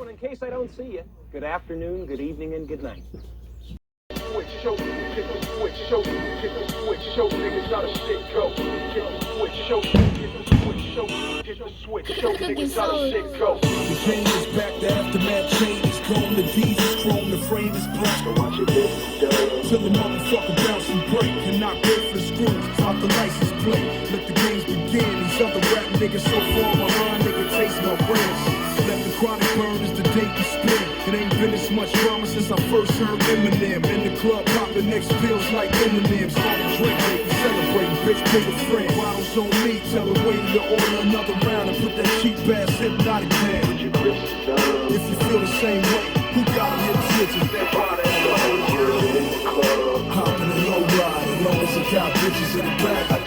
in case I don't see you, good afternoon, good evening, and good night. Switch, show, get the switch, show, get the switch, show, niggas how the shit go. Get the switch, show, get the switch, show, get the switch, show, niggas how the shit go. The chain is back, the aftermath chain is gone, the D's is chrome, the frame is black. So watch your business, done. Till the motherfucker bounce and break, and knock good for the screws, out the license plate. Let the games begin, these other rap niggas so far behind, nigga taste no brands. Let the chronic burn as the day you spin. It ain't been as much drama since I first heard Eminem. In the club, popping next pills like Eminem. Started drinking, celebrating, bitch, big a friend. Bottles on me, tell the waiter to order another round and put that cheap ass hypnotic down. If you feel the same way, who got him in the switches? That body in the club. Hopping a low ride, as long as it got bitches in the back.